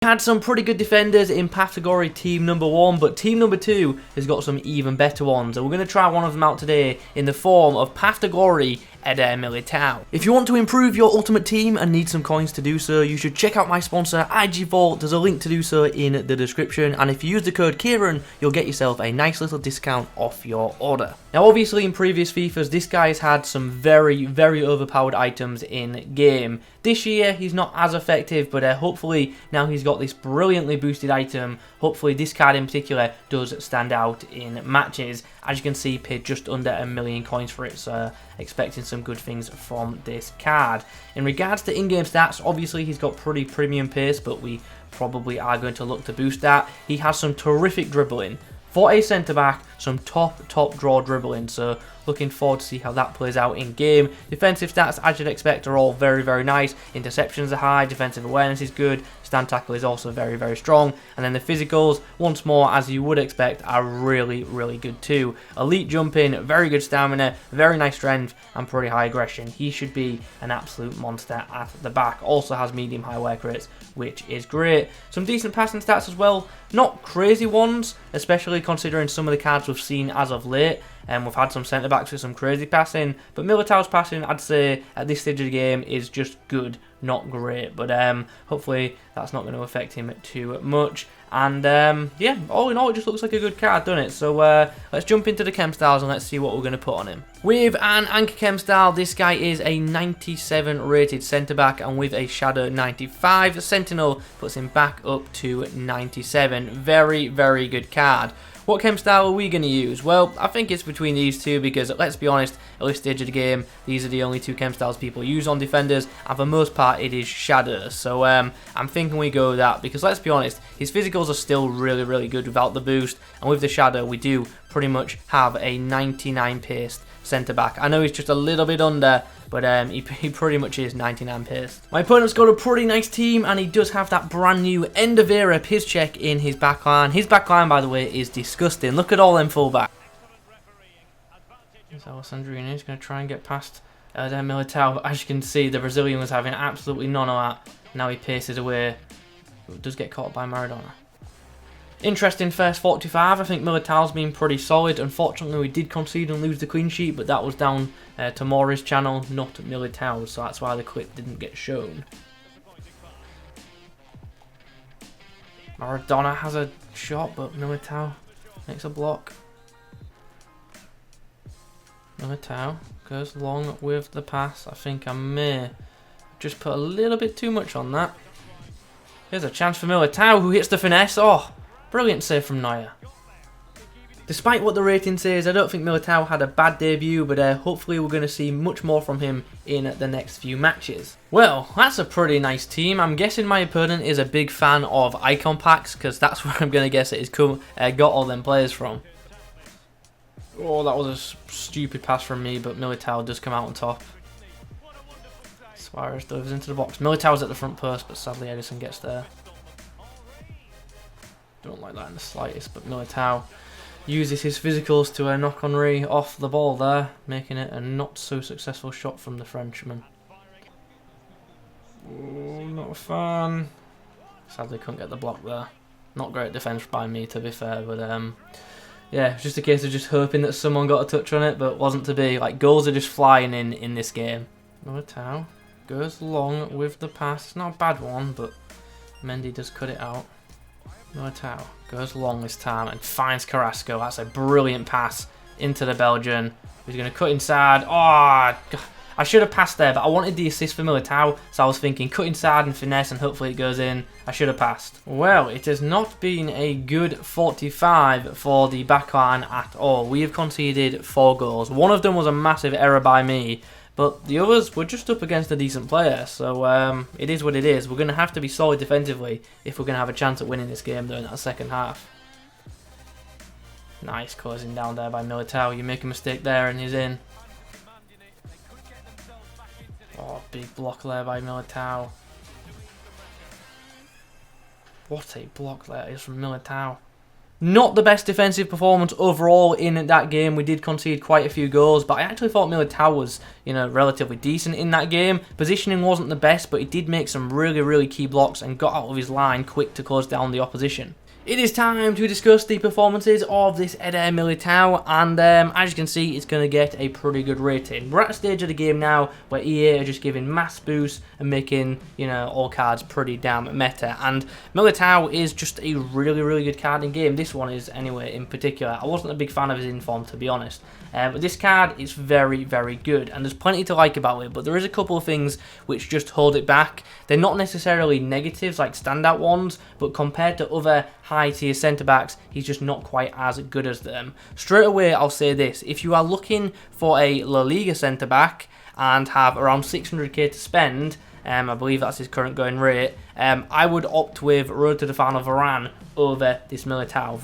Had some pretty good defenders in category team number 1, but team number 2 has got some even better ones, and we're going to try one of them out today in the form of Ptg Eder Militao. If you want to improve your ultimate team and need some coins to do so, you should check out my sponsor IG Vault. There's a link to do so in the description, and if you use the code Kieran, you'll get yourself a nice little discount off your order. Now obviously in previous FIFAs, this guy's had some very overpowered items in game. This year he's not as effective, but hopefully now he's got this brilliantly boosted item. Hopefully this card in particular does stand out in matches. As you can see, paid just under 1 million coins for it, so expecting some good things from this card. In regards to in-game stats, obviously he's got pretty premium pace, but we probably are going to look to boost that. He has some terrific dribbling. For a centre-back, some top draw dribbling, so looking forward to see how that plays out in game. Defensive stats, as you'd expect, are all very nice. Interceptions are high, defensive awareness is good, stand tackle is also very strong, and then the physicals, once more, as you would expect, are really good too. Elite jumping, very good stamina, very nice strength, and pretty high aggression. He should be an absolute monster at the back. Also has medium high work rates, which is great. Some decent passing stats as well, not crazy ones, especially considering some of the cards we've seen as of late. And we've had some centre-backs with some crazy passing, but Militao's passing, I'd say, at this stage of the game is just good, not great. But hopefully that's not going to affect him too much. And yeah, all in all, it just looks like a good card, doesn't it? So let's jump into the Chem Styles and let's see what we're going to put on him. With an Anchor Chem Style, this guy is a 97 rated centre-back, and with a Shadow 95, the Sentinel puts him back up to 97. Very good card. What Chem Style are we going to use? Well, I think it's between these two because, let's be honest, at this stage of the game, these are the only two Chem Styles people use on defenders, and for the most part, it is Shadow. So I'm thinking we go with that because, let's be honest, his physicals are still really good without the boost, and with the Shadow, we do pretty much have a 99 pace centre-back. I know he's just a little bit under, but he pretty much is 99 pace. My opponent's got a pretty nice team, and he does have that brand new end of era Ptg in his backline. His backline, by the way, is disgusting. Look at all them fullbacks. So Alessandrino is going to try and get past Eder Militao, but as you can see, the Brazilian was having absolutely none of that. Now he paces away, but does get caught by Maradona. Interesting first 45. I think Militao's been pretty solid. Unfortunately, we did concede and lose the clean sheet, but that was down to Mori's channel, not Militao's, so that's why the clip didn't get shown. Maradona has a shot, but Militao makes a block. Militao goes long with the pass. I think I may just put a little bit too much on that. Here's a chance for Militao, who hits the finesse. Oh, brilliant save from Neuer. Despite what the rating says, I don't think Militao had a bad debut, but hopefully we're going to see much more from him in the next few matches. Well, that's a pretty nice team. I'm guessing my opponent is a big fan of icon packs, because that's where I'm going to guess it is got all them players from. Oh, that was a stupid pass from me, but Militao does come out on top. Suarez dives into the box. Militao's at the front post, but sadly Edison gets there. Don't like that in the slightest, but Militao uses his physicals to knock Henry off the ball there, making it a not so successful shot from the Frenchman. Oh, not a fan. Sadly couldn't get the block there. Not great defence by me, to be fair, but yeah, it's just a case of just hoping that someone got a touch on it, but wasn't to be. Like, goals are just flying in this game. Militao goes long with the pass. It's not a bad one, but Mendy does cut it out. Militao goes long this time and finds Carrasco. That's a brilliant pass into the Belgian. He's going to cut inside. Oh, God. I should have passed there, but I wanted the assist for Militao, so I was thinking cut inside and finesse and hopefully it goes in. I should have passed. Well, it has not been a good 45 for the backline at all. We have conceded 4 goals. One of them was a massive error by me, but the others were just up against a decent player, so it is what it is. We're going to have to be solid defensively if we're going to have a chance at winning this game during that second half. Nice closing down there by Militao. You make a mistake there and he's in. Oh, big block there by Militao. What a block that is from Militao. Not the best defensive performance overall in that game. We did concede quite a few goals, but I actually thought Militao was, relatively decent in that game. Positioning wasn't the best, but he did make some really, really key blocks and got out of his line quick to close down the opposition. It is time to discuss the performances of this Eder Militao, and as you can see, it's going to get a pretty good rating. We're at a stage of the game now where EA are just giving mass boosts and making, all cards pretty damn meta, and Militao is just a really, really good card in game. This one is, anyway, in particular. I wasn't a big fan of his inform, to be honest, but this card is very, very good, and there's plenty to like about it, but there is a couple of things which just hold it back. They're not necessarily negatives, like standout ones, but compared to other high-tier centre-backs, he's just not quite as good as them. Straight away, I'll say this. If you are looking for a La Liga centre-back and have around 600k to spend, I believe that's his current going rate, I would opt with Road to the Final Varane over this Militao.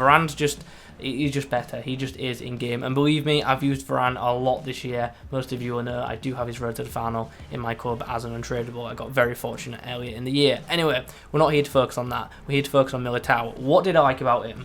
He's just better. He just is in game. And believe me, I've used Varane a lot this year. Most of you will know I do have his road to the final in my club as an untradeable. I got very fortunate earlier in the year. Anyway, we're not here to focus on that. We're here to focus on Militao. What did I like about him?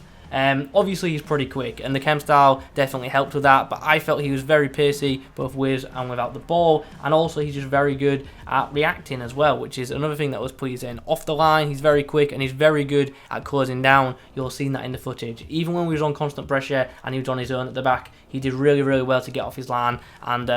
Obviously he's pretty quick, and the Chem style definitely helped with that, but I felt he was very pacey both with and without the ball, and also he's just very good at reacting as well, which is another thing that was pleasing. Off the line, he's very quick and he's very good at closing down. You'll have seen that in the footage. Even when we was on constant pressure and he was on his own at the back, he did really, really well to get off his line and,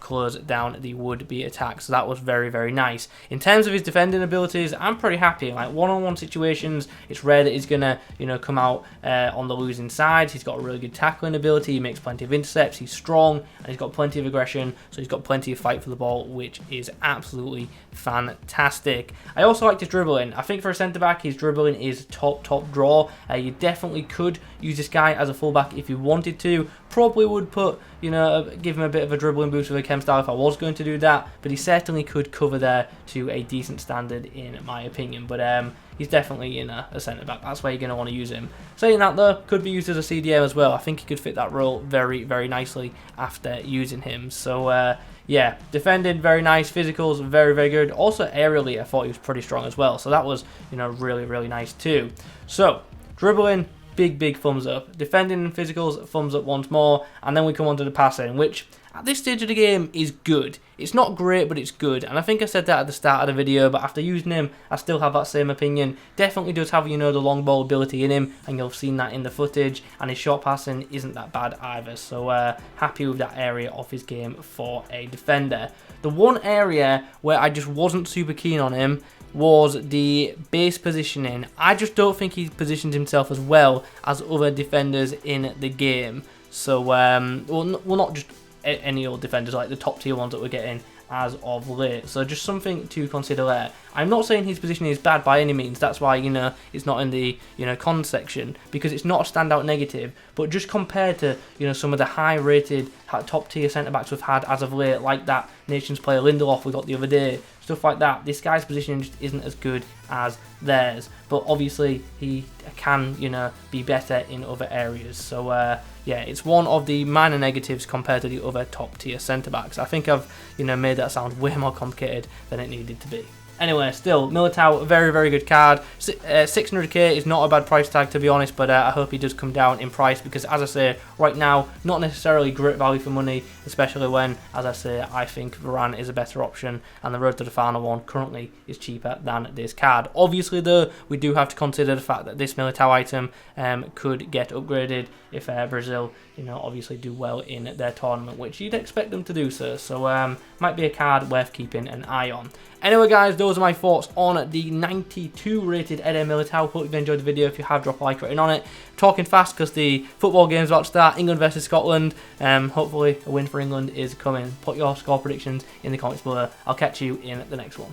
close down the would-be attack. So that was very, very nice. In terms of his defending abilities, I'm pretty happy. Like one-on-one situations, it's rare that he's going to, come out on the losing side. He's got a really good tackling ability. He makes plenty of intercepts. He's strong and he's got plenty of aggression. So he's got plenty of fight for the ball, which is absolutely fantastic. I also liked his dribbling. I think for a centre-back, his dribbling is top draw. You definitely could use this guy as a fullback if you wanted to. Probably would put, give him a bit of a dribbling boost with a Chem style if I was going to do that, but he certainly could cover there to a decent standard in my opinion. But he's definitely a centre back. That's where you're going to want to use him. Saying that though, could be used as a CDM as well. I think he could fit that role very, very nicely after using him. So yeah, defending very nice, physicals very, very good. Also aerially, I thought he was pretty strong as well. So that was really, really nice too. So dribbling, big thumbs up. Defending and physicals, thumbs up once more. And then we come on to the passing, which at this stage of the game is good. It's not great, but it's good. And I think I said that at the start of the video, but after using him, I still have that same opinion. Definitely does have, the long ball ability in him, and you'll have seen that in the footage. And his short passing isn't that bad either. So happy with that area of his game for a defender. The one area where I just wasn't super keen on him was the base positioning. I just don't think he positions himself as well as other defenders in the game. So, well, not just any old defenders, like the top tier ones that we're getting as of late. So just something to consider there. I'm not saying his positioning is bad by any means. That's why, it's not in the, con section, because it's not a standout negative. But just compared to, some of the high-rated, top tier centre-backs we've had as of late, like that Nations player Lindelof we got the other day, stuff like that, this guy's positioning just isn't as good as theirs. But obviously, he can, be better in other areas. So, yeah, it's one of the minor negatives compared to the other top tier centre-backs. I think I've, made that sound way more complicated than it needed to be. Anyway, still, Militao, very, very good card. 600k is not a bad price tag, to be honest, but I hope he does come down in price because, as I say, right now, not necessarily great value for money, especially when, as I say, I think Varane is a better option, and the road to the final one currently is cheaper than this card. Obviously, though, we do have to consider the fact that this Militao item could get upgraded if Brazil, obviously do well in their tournament, which you'd expect them to do so. So, might be a card worth keeping an eye on. Anyway, guys, those are my thoughts on the 92 rated Eder Militao. Hope you've enjoyed the video. If you have, drop a like rating on it. Talking fast because the football game's about to start. England versus Scotland. Hopefully a win for England is coming. Put your score predictions in the comments below. I'll catch you in the next one.